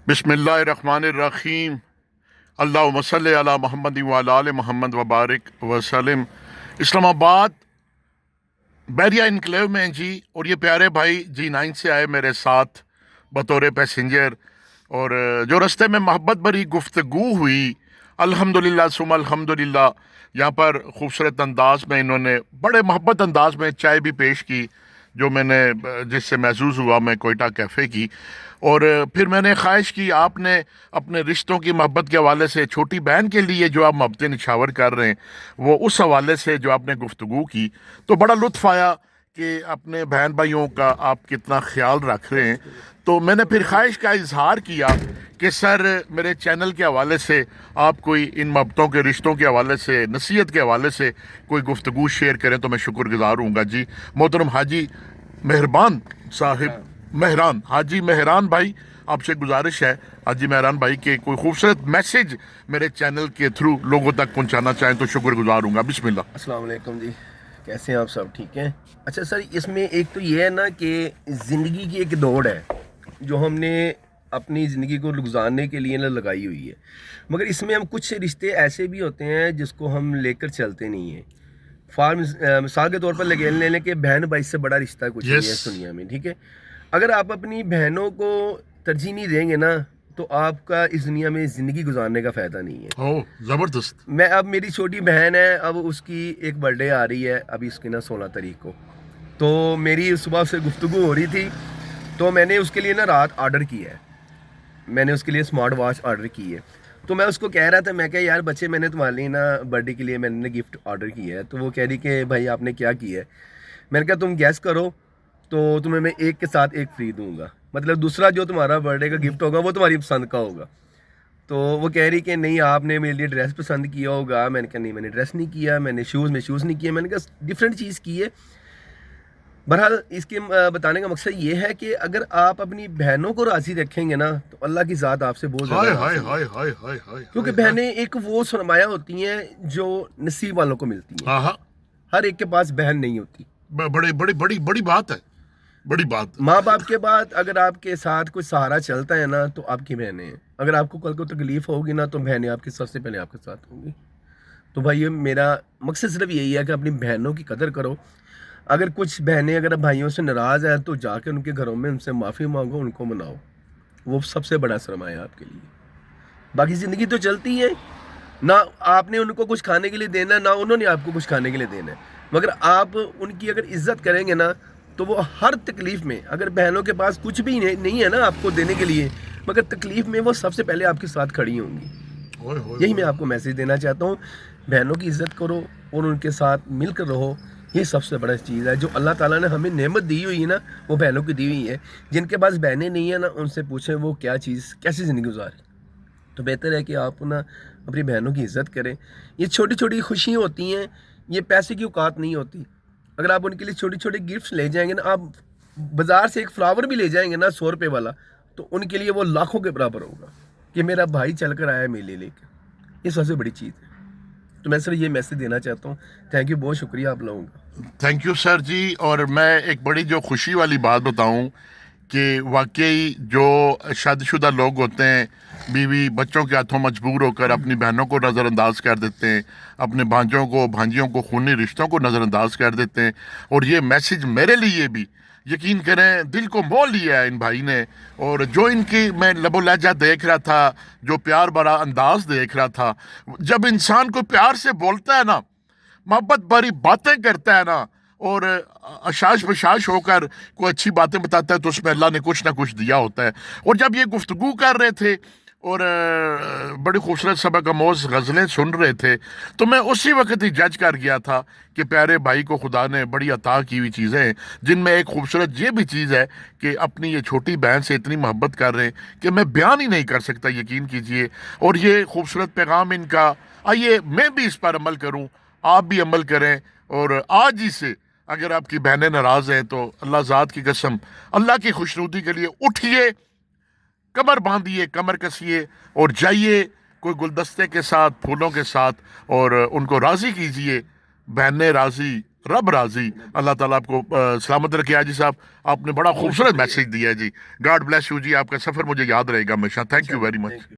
बिस्मिल्लाहिर्रहमानिर्रहीम। अल्लाहुम्मा सल्लि अला मोहम्मद व अला आलि मोहम्मद व बारिक वसल्लम। इस्लामाबाद बैरिया इनक्लेव में जी, और ये प्यारे भाई G9 से आए मेरे साथ बतौर पैसेंजर, और जो रास्ते में मोहब्बत भरी गुफ्तगू हुई, अल्हम्दुलिल्लाह सुम्मा अल्हम्दुलिल्लाह। यहाँ पर खूबसूरत अंदाज में इन्होंने बड़े मोहब्बत अंदाज में चाय भी पेश की, जो मैंने जिससे महसूस हुआ मैं कोयटा कैफ़े की। और फिर मैंने ख्वाहिश की आपने अपने रिश्तों की मोहब्बत के हवाले से छोटी बहन के लिए जो आप मोहब्बतें निछावर कर रहे हैं, वो उस हवाले से जो आपने गुफ्तगू की, तो बड़ा लुत्फ़ आया कि अपने बहन भाइयों का आप कितना ख्याल रख रहे हैं। तो मैंने फिर ख्वाहिश का इजहार किया कि सर मेरे चैनल के हवाले से आप कोई इन मोहब्बतों के रिश्तों के हवाले से, नसीहत के हवाले से कोई गुफ्तगू शेयर करें तो मैं शुक्रगुजार हूँगा जी। मोहतरम हाजी मेहरबान साहिब, मेहरान, हाजी मेहरान भाई, आपसे गुजारिश है हाजी मेहरान भाई के कोई खूबसूरत मैसेज मेरे चैनल के थ्रू लोगों तक पहुंचाना चाहें तो शुक्रगुजार हूँगा। बिस्मिल्लाह। अस्सलाम वालेकुम जी, कैसे हैं आप? सब ठीक हैं? अच्छा सर, इसमें एक तो ये है ना कि ज़िंदगी की एक दौड़ है जो हमने अपनी ज़िंदगी को गुजारने के लिए ना लगाई हुई है, मगर इसमें हम कुछ रिश्ते ऐसे भी होते हैं जिसको हम लेकर चलते नहीं हैं। मिसाल के तौर पर लगे लेने के बहन भाई से बड़ा रिश्ता कुछ नहीं है इस दुनिया में, ठीक है। अगर आप अपनी बहनों को तरजीह नहीं देंगे ना, तो आपका इस दुनिया में ज़िंदगी गुजारने का फ़ायदा नहीं है। ओह ज़बरदस्त। मैं अब मेरी छोटी बहन है, अब उसकी एक बर्थडे आ रही है, अभी उसकी ना 16 तारीख को। तो मेरी सुबह से गुफ्तगू हो रही थी, तो मैंने उसके लिए ना रात ऑर्डर किया है, मैंने उसके लिए स्मार्ट वॉच ऑर्डर की है। तो मैं उसको कह रहा था, मैं कहा यार बच्चे, मैंने तुम्हारे लिए ना बर्थडे के लिए मैंने गिफ्ट ऑर्डर किया है। तो वो कह रही कि भाई आपने क्या किया है? मैंने कहा तुम गैस करो, तो तुम्हें मैं एक के साथ एक फ्री दूंगा, मतलब दूसरा जो तुम्हारा बर्थडे का गिफ्ट होगा वो तुम्हारी पसंद का होगा। तो वो कह रही कि नहीं आपने मेरे लिए ड्रेस पसंद किया होगा। मैंने कहा नहीं, मैंने ड्रेस नहीं किया, मैंने शूज़ नहीं किया। मैंने कहा डिफरेंट चीज़ की है। बहरहाल इसके बताने का मकसद ये है कि अगर आप अपनी बहनों को राज़ी रखेंगे ना, तो अल्लाह की ज़ात आपसे बहुत हाय ज़्यादा हाय राज़ी है। हाय हाय हाय हाय, क्योंकि बहनें एक वो सरमाया होती हैं जो नसीब वालों को मिलती हैं। हाँ हाँ, हर एक के पास बहन नहीं होती। बड़ी बड़ी बड़ी बड़ी बात है, बड़ी बात। माँ बाप के बाद अगर आपके साथ कोई सहारा चलता है ना, तो आपकी बहनें हैं। अगर आपको कल को तकलीफ़ होगी ना, तो बहनें आपके सबसे पहले आपके साथ होंगी। तो भाई ये मेरा मकसद सिर्फ यही है कि अपनी बहनों की कदर करो। अगर कुछ बहनें अगर भाइयों से नाराज़ हैं, तो जाकर उनके घरों में उनसे माफ़ी मांगो, उनको मनाओ। वो सबसे बड़ा सरमाया है आपके लिए। बाकी ज़िंदगी तो चलती है ना, आपने उनको कुछ खाने के लिए देना, ना उन्होंने आपको कुछ खाने के लिए देना है। मगर आप उनकी अगर इज्जत करेंगे ना, तो वो हर तकलीफ़ में, अगर बहनों के पास कुछ भी नहीं है ना आपको देने के लिए, मगर तकलीफ़ में वो सबसे पहले आपके साथ खड़ी होंगी। यही मैं आपको मैसेज देना चाहता हूँ, बहनों की इज़्ज़त करो और उनके साथ मिलकर रहो। ये सबसे बड़ा चीज़ है जो अल्लाह ताला ने हमें नेमत दी हुई है ना, वो बहनों की दी हुई है। जिनके पास बहनें नहीं है ना, उनसे पूछें वो क्या चीज़, कैसी ज़िंदगी गुजारे। तो बेहतर है कि आप ना अपनी बहनों की इज़्ज़त करें। ये छोटी छोटी खुशियाँ होती हैं, ये पैसे की औकात नहीं होती। अगर आप उनके लिए छोटे छोटे गिफ्ट्स ले जाएंगे ना, आप बाज़ार से एक फ्लावर भी ले जाएंगे ना 100 रुपये वाला, तो उनके लिए वो लाखों के बराबर होगा कि मेरा भाई चल कर आया है मेले लेकर। ये सबसे बड़ी चीज़ है। तो मैं सर ये मैसेज देना चाहता हूँ। थैंक यू, बहुत शुक्रिया आप लोगों का। थैंक यू सर जी। और मैं एक बड़ी जो खुशी वाली बात बताऊं कि वाकई जो शादीशुदा लोग होते हैं, बीवी बच्चों के हाथों मजबूर होकर अपनी बहनों को नज़रअंदाज कर देते हैं, अपने भांजों को भांजियों को खूनी रिश्तों को नज़रअंदाज कर देते हैं। और ये मैसेज मेरे लिए भी, यकीन करें, दिल को मोह लिया है इन भाई ने। और जो इनकी मैं लबो लहजा देख रहा था, जो प्यार भरा अंदाज देख रहा था, जब इंसान को प्यार से बोलता है ना, मोहब्बत भरी बातें करता है ना, और अशाश बशाश होकर कोई अच्छी बातें बताता है, तो उसमें अल्लाह ने कुछ ना कुछ दिया होता है। और जब ये गुफ्तगू कर रहे थे और बड़ी खूबसूरत सबक आमोज़ गज़लें सुन रहे थे, तो मैं उसी वक्त ही जज कर गया था कि प्यारे भाई को खुदा ने बड़ी अता की हुई चीज़ें हैं, जिनमें एक खूबसूरत ये भी चीज़ है कि अपनी ये छोटी बहन से इतनी मोहब्बत कर रहे हैं कि मैं बयान ही नहीं कर सकता, यकीन कीजिए। और ये खूबसूरत पैगाम इनका, आइए मैं भी इस पर अमल करूँ, आप भी अमल करें। और आज ही से अगर आपकी बहनें नाराज़ हैं, तो अल्लाह ज़ात की कसम, अल्लाह की खुशनुदी के लिए उठिए, कमर बांधिए, कमर कसिए और जाइए कोई गुलदस्ते के साथ, फूलों के साथ, और उनको राज़ी कीजिए। बहनें राज़ी, रब राजी, अल्लाह ताला आपको सलामत रखे। हाजी साहब, आपने बड़ा खूबसूरत मैसेज दिया है जी। गॉड ब्लेस यू जी, आपका सफ़र मुझे याद रहेगा हमेशा। Thank you very much.